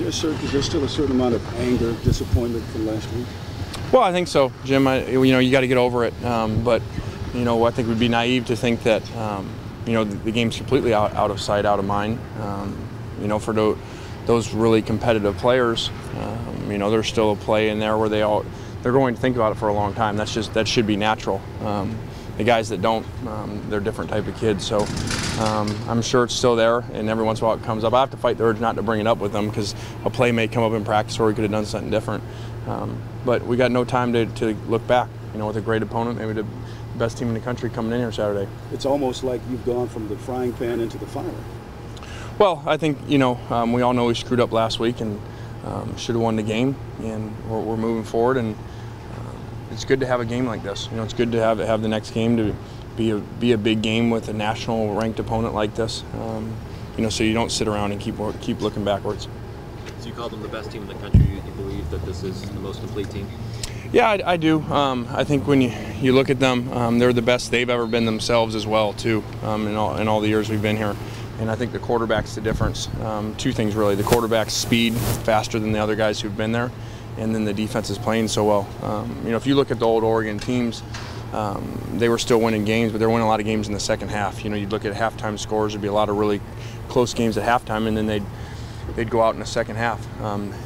Is there still a certain amount of anger, disappointment from last week? Well, I think so, Jim. You got to get over it. But I think we'd be naive to think that the game's completely out of sight, out of mind. For those really competitive players, there's still a play in there where they're going to think about it for a long time. That should be natural. The guys that don't, they're a different type of kids. So I'm sure it's still there, and every once in a while it comes up. I have to fight the urge not to bring it up with them because a play may come up in practice where we could have done something different. But we got no time to look back. With a great opponent, maybe the best team in the country coming in here Saturday. It's almost like you've gone from the frying pan into the fire. Well, I think we all know we screwed up last week and should have won the game, and we're moving forward. And it's good to have a game like this. It's good to have the next game to be a big game with a national ranked opponent like this. So you don't sit around and keep looking backwards. So you call them the best team in the country. You believe that this is the most complete team? Yeah, I do. I think when you look at them, they're the best they've ever been themselves as well, too, in all the years we've been here. And I think the quarterback's the difference. Two things, really. The quarterback's speed, faster than the other guys who've been there, and then the defense is playing so well. If you look at the old Oregon teams, they were still winning games, but they were winning a lot of games in the second half. You'd look at halftime scores, there'd be a lot of really close games at halftime, and then they'd go out in the second half.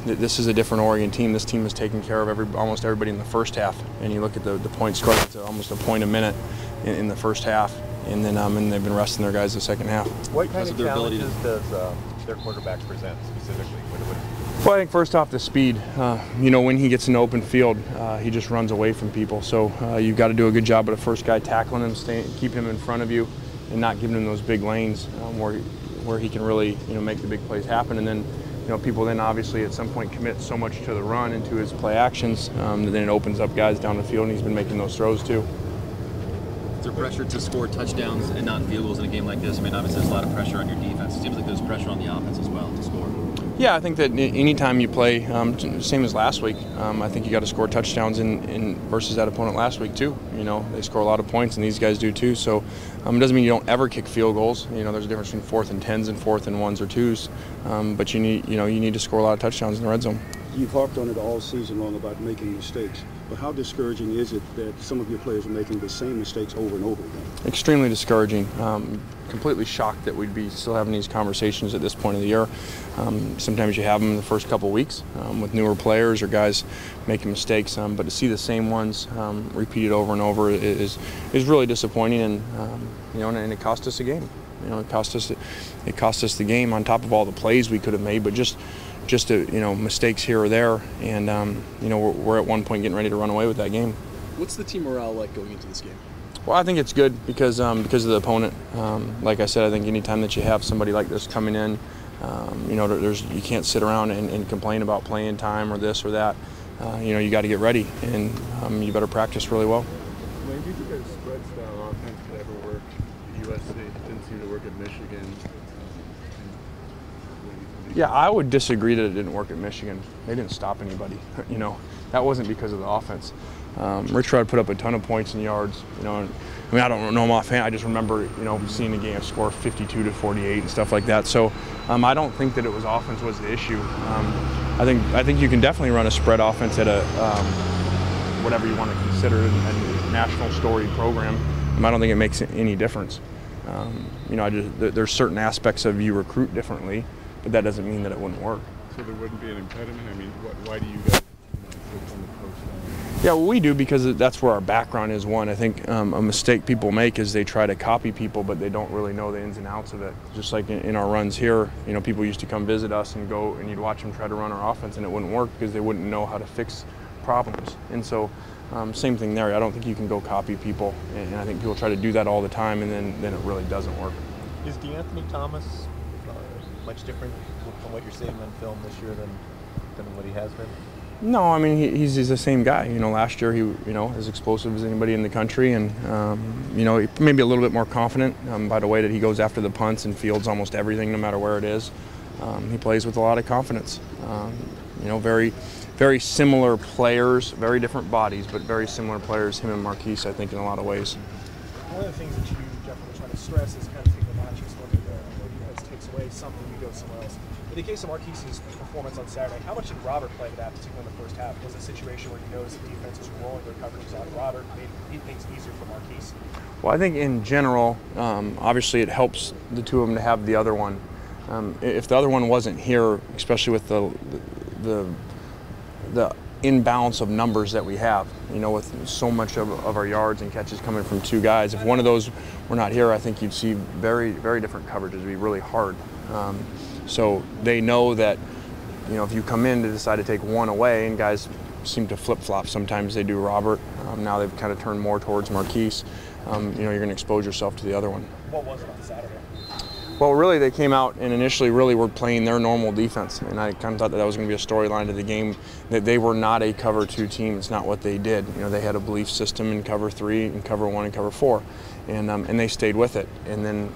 This is a different Oregon team. This team is taking care of almost everybody in the first half. And you look at the points scored, it's almost a point a minute in the first half. And then and they've been resting their guys the second half. What kind of challenges does their quarterback present specifically? Well, I think first off the speed. When he gets in the open field, he just runs away from people. So you've got to do a good job of the first guy tackling him, keeping him in front of you, and not giving him those big lanes where he can really make the big plays happen. And then people then obviously at some point commit so much to the run and to his play actions that then it opens up guys down the field, and he's been making those throws too. Is there pressure to score touchdowns and not field goals in a game like this? Obviously there's a lot of pressure on your defense. It seems like there's pressure on the offense as well to score. Yeah, I think that anytime you play, same as last week, I think you got to score touchdowns in versus that opponent last week too. They score a lot of points, and these guys do too. So it doesn't mean you don't ever kick field goals. There's a difference between 4th and 10s and 4th and 1s or 2s. But you need to score a lot of touchdowns in the red zone. You've harped on it all season long about making mistakes, but how discouraging is it that some of your players are making the same mistakes over and over again? Extremely discouraging. Completely shocked that we'd be still having these conversations at this point of the year. Sometimes you have them in the first couple of weeks with newer players or guys making mistakes, but to see the same ones repeated over and over is really disappointing, and and it cost us a game. It cost us the game on top of all the plays we could have made, but just mistakes here or there, and we're at one point getting ready to run away with that game. What's the team morale like going into this game? Well, I think it's good because of the opponent. Like I said, I think anytime that you have somebody like this coming in, you can't sit around and complain about playing time or this or that. You got to get ready, and you better practice really well. Wayne, do you think a spread style offense could ever work at USC? It didn't seem to work at Michigan. Yeah, I would disagree that it didn't work at Michigan. They didn't stop anybody. That wasn't because of the offense. Rich Rod put up a ton of points and yards. I don't know him offhand. I just remember, seeing the game score 52-48 and stuff like that. So I don't think that it was offense was the issue. I think you can definitely run a spread offense at a whatever you want to consider a national story program. I don't think it makes any difference. There's certain aspects of you recruit differently, but that doesn't mean that it wouldn't work. So there wouldn't be an impediment? Why do you guys focus on the coach now? Yeah, well, we do because that's where our background is. One, I think a mistake people make is they try to copy people, but they don't really know the ins and outs of it. Just like in our runs here, people used to come visit us and go, and you'd watch them try to run our offense, and it wouldn't work because they wouldn't know how to fix problems. And so, same thing there. I don't think you can go copy people, and I think people try to do that all the time, and then it really doesn't work. Is DeAnthony Thomas much different from what you're seeing on film this year than what he has been? No, he's the same guy. Last year he, as explosive as anybody in the country, and maybe a little bit more confident by the way that he goes after the punts and fields almost everything, no matter where it is. He plays with a lot of confidence. Very, very similar players, very different bodies, but very similar players. Him and Marquise, I think, in a lot of ways. One of the things that you definitely try to stress is kind of taking the matches when you guys takes away play something, you go somewhere else. In the case of Marquise's performance on Saturday, how much did Robert play to that, particularly in the first half? Was it a situation where you noticed the defense was rolling their coverages on Robert, made things easier for Marquise? Well, I think in general, obviously it helps the two of them to have the other one. If the other one wasn't here, especially with the imbalance of numbers that we have, with so much of our yards and catches coming from two guys, if one of those were not here, I think you'd see very, very different coverages. It'd be really hard. So they know that, if you come in to decide to take one away, and guys seem to flip-flop. Sometimes they do Robert. Now they've kind of turned more towards Marquise. You're going to expose yourself to the other one. What was it on Saturday? Well, really, they came out and initially really were playing their normal defense, and I kind of thought that was going to be a storyline to the game, that they were not a cover 2 team. It's not what they did. They had a belief system in cover 3 and cover 1 and cover 4, and they stayed with it. And then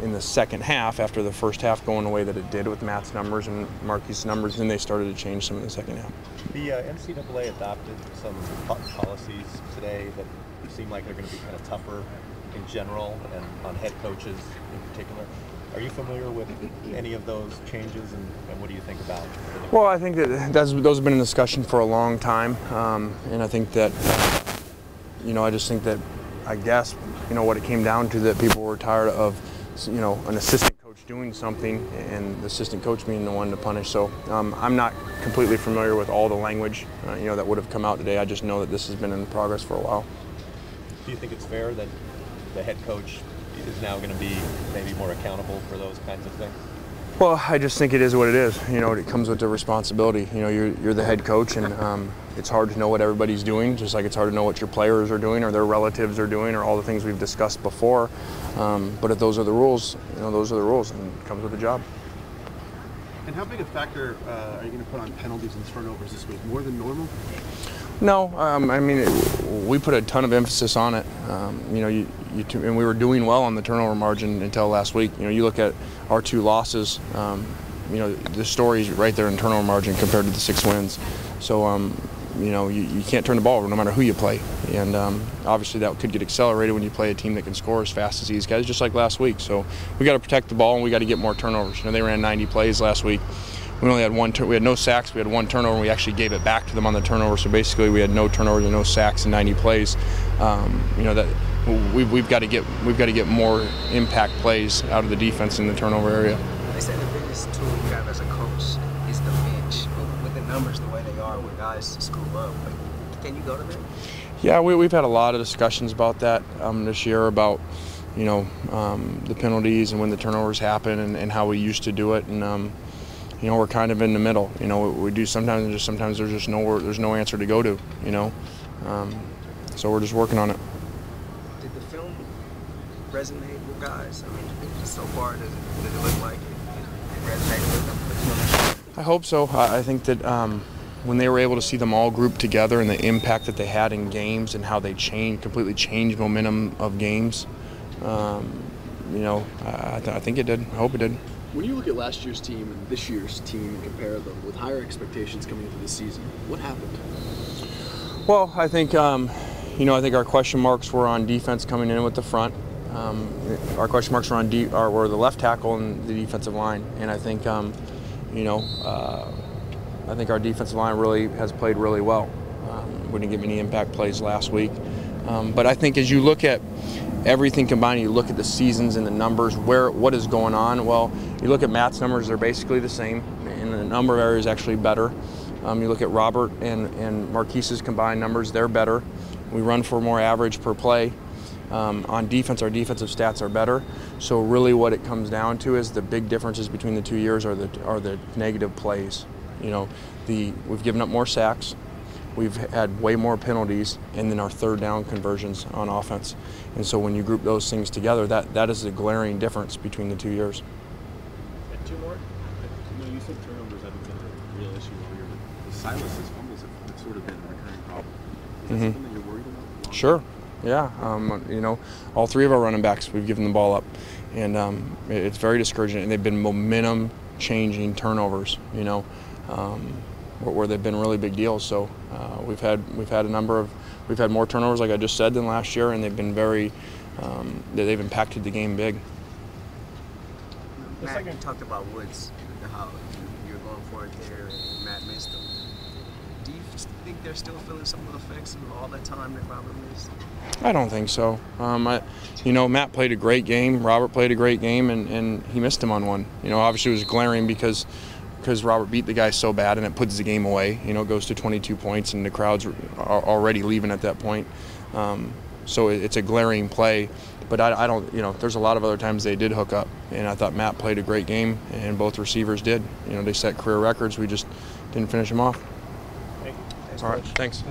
in the second half, after the first half going the way that it did with Matt's numbers and Marquise's numbers, then they started to change some in the second half. The NCAA adopted some policies today that seem like they're going to be kind of tougher in general and on head coaches in particular. Are you familiar with any of those changes, and what do you think about it? Well, I think that those have been in discussion for a long time, and I think that, I just think that, I guess, what it came down to, that people were tired of, an assistant coach doing something and the assistant coach being the one to punish. So I'm not completely familiar with all the language, that would have come out today. I just know that this has been in progress for a while. Do you think it's fair that the head coach is now going to be maybe more accountable for those kinds of things? Well, I just think it is what it is. It comes with the responsibility. You're the head coach, and it's hard to know what everybody's doing, just like it's hard to know what your players are doing or their relatives are doing or all the things we've discussed before. But if those are the rules, those are the rules, and it comes with the job. And how big a factor are you going to put on penalties and turnovers this week? More than normal? No, I mean, we put a ton of emphasis on it. And we were doing well on the turnover margin until last week. You look at our 2 losses, the story's right there in turnover margin compared to the 6 wins. So, you can't turn the ball over no matter who you play. And obviously that could get accelerated when you play a team that can score as fast as these guys, just like last week. So we got to protect the ball, and we got to get more turnovers. They ran 90 plays last week. We only had we had no sacks. We had 1 turnover, and we actually gave it back to them on the turnover. So basically, we had no turnovers and no sacks in 90 plays. That we've got to get more impact plays out of the defense in the turnover area. They say the biggest tool you have as a coach is the bench. With the numbers the way they are, where guys screw up, can you go to them? Yeah, we've had a lot of discussions about that this year, about the penalties and when the turnovers happen and how we used to do it, and we're kind of in the middle. We do sometimes, and sometimes there's no answer to go to. So we're just working on it. Did the film resonate with guys? I mean, so far, does it look like it resonated with them? I hope so. I think that when they were able to see them all grouped together and the impact that they had in games and how they completely changed momentum of games, I think it did. I hope it did. When you look at last year's team and this year's team and compare them with higher expectations coming into this season, what happened? Well, I think I think our question marks were on defense coming in with the front. Our question marks were on were the left tackle and the defensive line, and I think I think our defensive line really has played really well. We didn't get any impact plays last week, but I think as you look at everything combined, you look at the seasons and the numbers, what is going on. Well, you look at Matt's numbers; they're basically the same. In a number of areas, actually better. You look at Robert and Marquise's combined numbers; they're better. We run for more average per play. On defense, our defensive stats are better. So really, what it comes down to is the big differences between the 2 years are the negative plays. We've given up more sacks. We've had way more penalties, and then our 3rd down conversions on offense. And so when you group those things together, that is a glaring difference between the 2 years. And 2 more. You said turnovers haven't been a real issue all year, but the Silas's fumbles have sort of been a recurring problem. Is that something that you're worried about? Sure. Yeah. All 3 of our running backs, we've given the ball up, and it's very discouraging. And they've been momentum-changing turnovers. Where they've been really big deals. So we've had more turnovers, like I just said, than last year, and they've been they've impacted the game big. Matt, you talked about Woods, how you're going for it there, and Matt missed him. Do you think they're still feeling some of the effects of all that time that Robert missed? I don't think so. Matt played a great game. Robert played a great game, and he missed him on one. Obviously it was glaring because Robert beat the guy so bad, and it puts the game away. Goes to 22 points, and the crowd's are already leaving at that point. So it's a glaring play. But I don't, there's a lot of other times they did hook up, and I thought Matt played a great game, and both receivers did. They set career records. We just didn't finish them off. Thank you. All right, thanks.